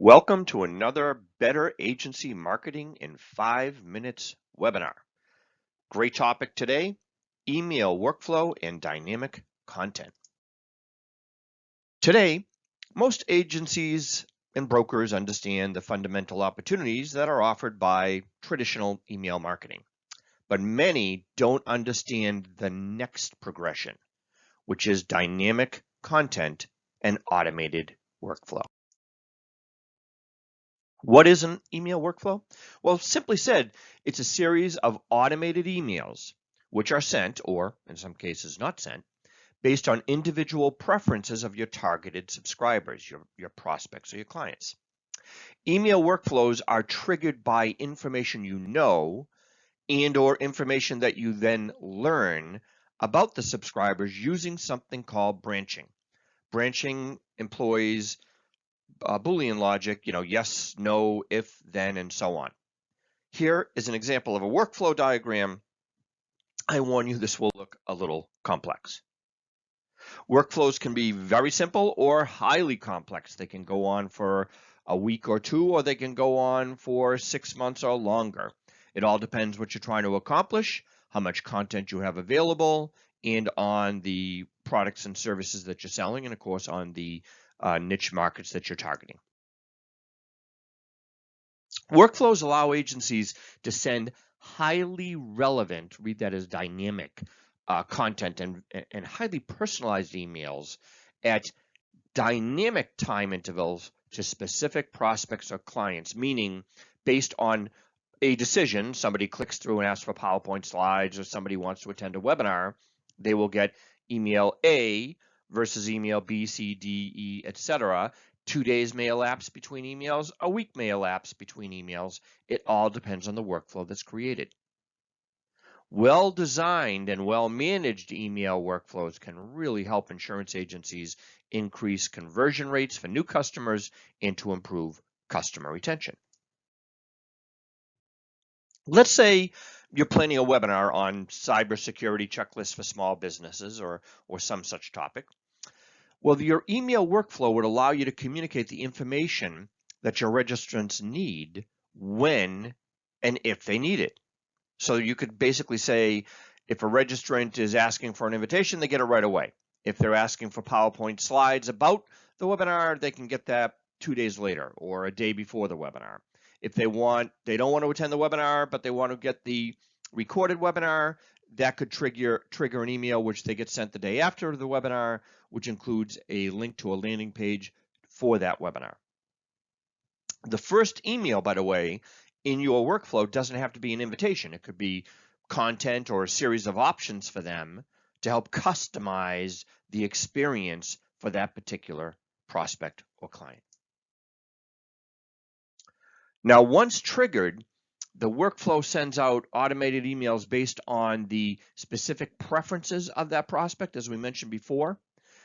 Welcome to another Better Agency Marketing in 5 Minutes webinar. Great topic today, email workflow and dynamic content. Today, most agencies and brokers understand the fundamental opportunities that are offered by traditional email marketing, but many don't understand the next progression, which is dynamic content and automated workflow. What is an email workflow? Well, simply said, it's a series of automated emails which are sent, or in some cases not sent, based on individual preferences of your targeted subscribers, your prospects or your clients. Email workflows are triggered by information you know and or information that you then learn about the subscribers using something called branching. Branching employs Boolean logic, yes, no, if, then, and so on. Here is an example of a workflow diagram. I warn you, this will look a little complex. Workflows can be very simple or highly complex. They can go on for a week or two, or they can go on for 6 months or longer. It all depends what you're trying to accomplish, how much content you have available, and on the products and services that you're selling, and of course on the niche markets that you're targeting. Workflows allow agencies to send highly relevant, read that as dynamic, content and highly personalized emails at dynamic time intervals to specific prospects or clients, meaning based on a decision, somebody clicks through and asks for PowerPoint slides, or somebody wants to attend a webinar, they will get email A versus email B, C, D, E, etc. 2 days may elapse between emails, a week may elapse between emails. It all depends on the workflow that's created. Well-designed and well-managed email workflows can really help insurance agencies increase conversion rates for new customers and to improve customer retention. Let's say you're planning a webinar on cybersecurity checklists for small businesses or some such topic. Well, your email workflow would allow you to communicate the information that your registrants need when and if they need it. So you could basically say, if a registrant is asking for an invitation, they get it right away. If they're asking for PowerPoint slides about the webinar, they can get that 2 days later or a day before the webinar. If they don't want to attend the webinar, but they want to get the recorded webinar, that could trigger an email which they get sent the day after the webinar, which includes a link to a landing page for that webinar. The first email, by the way, in your workflow doesn't have to be an invitation. It could be content or a series of options for them to help customize the experience for that particular prospect or client. Now, once triggered, the workflow sends out automated emails based on the specific preferences of that prospect, as we mentioned before.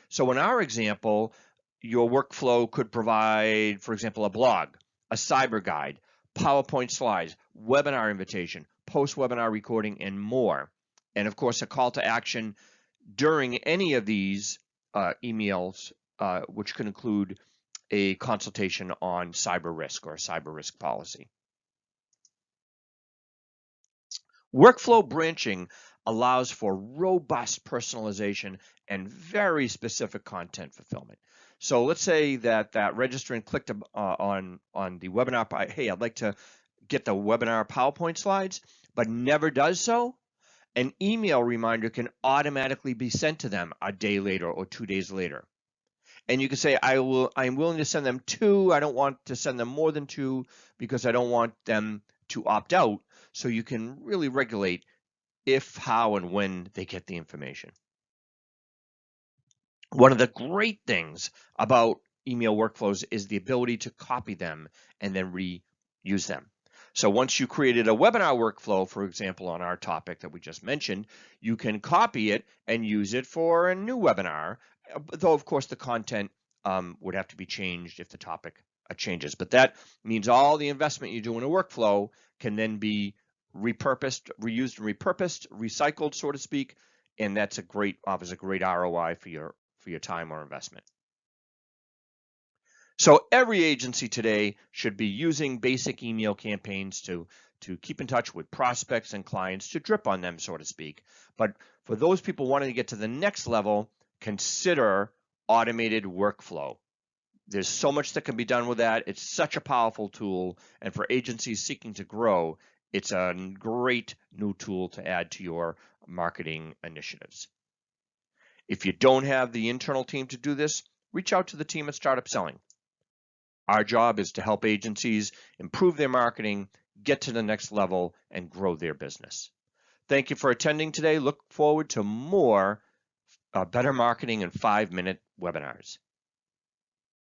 So in our example, your workflow could provide, for example, a blog, a cyber guide, PowerPoint slides, webinar invitation, post-webinar recording, and more. And of course, a call to action during any of these emails, which could include a consultation on cyber risk or a cyber risk policy. Workflow branching allows for robust personalization and very specific content fulfillment. So let's say that registrant clicked on the webinar, hey, I'd like to get the webinar PowerPoint slides, but never does so. An email reminder can automatically be sent to them a day later or 2 days later. And you can say, I'm willing to send them 2. I don't want to send them more than 2 because I don't want them to opt out. So you can really regulate if, how, and when they get the information. One of the great things about email workflows is the ability to copy them and then reuse them. So once you created a webinar workflow, for example, on our topic that we just mentioned, you can copy it and use it for a new webinar, though of course the content would have to be changed if the topic changes. But that means all the investment you do in a workflow can then be repurposed, reused and repurposed, recycled, so to speak, and that's offers a great ROI for your time or investment. So every agency today should be using basic email campaigns to keep in touch with prospects and clients, to drip on them, so to speak. But for those people wanting to get to the next level, consider automated workflow. There's so much that can be done with that. It's such a powerful tool. And for agencies seeking to grow, it's a great new tool to add to your marketing initiatives. If you don't have the internal team to do this, reach out to the team at Startup Selling. Our job is to help agencies improve their marketing, get to the next level, and grow their business. Thank you for attending today. Look forward to more Better Marketing in 5-minute webinars.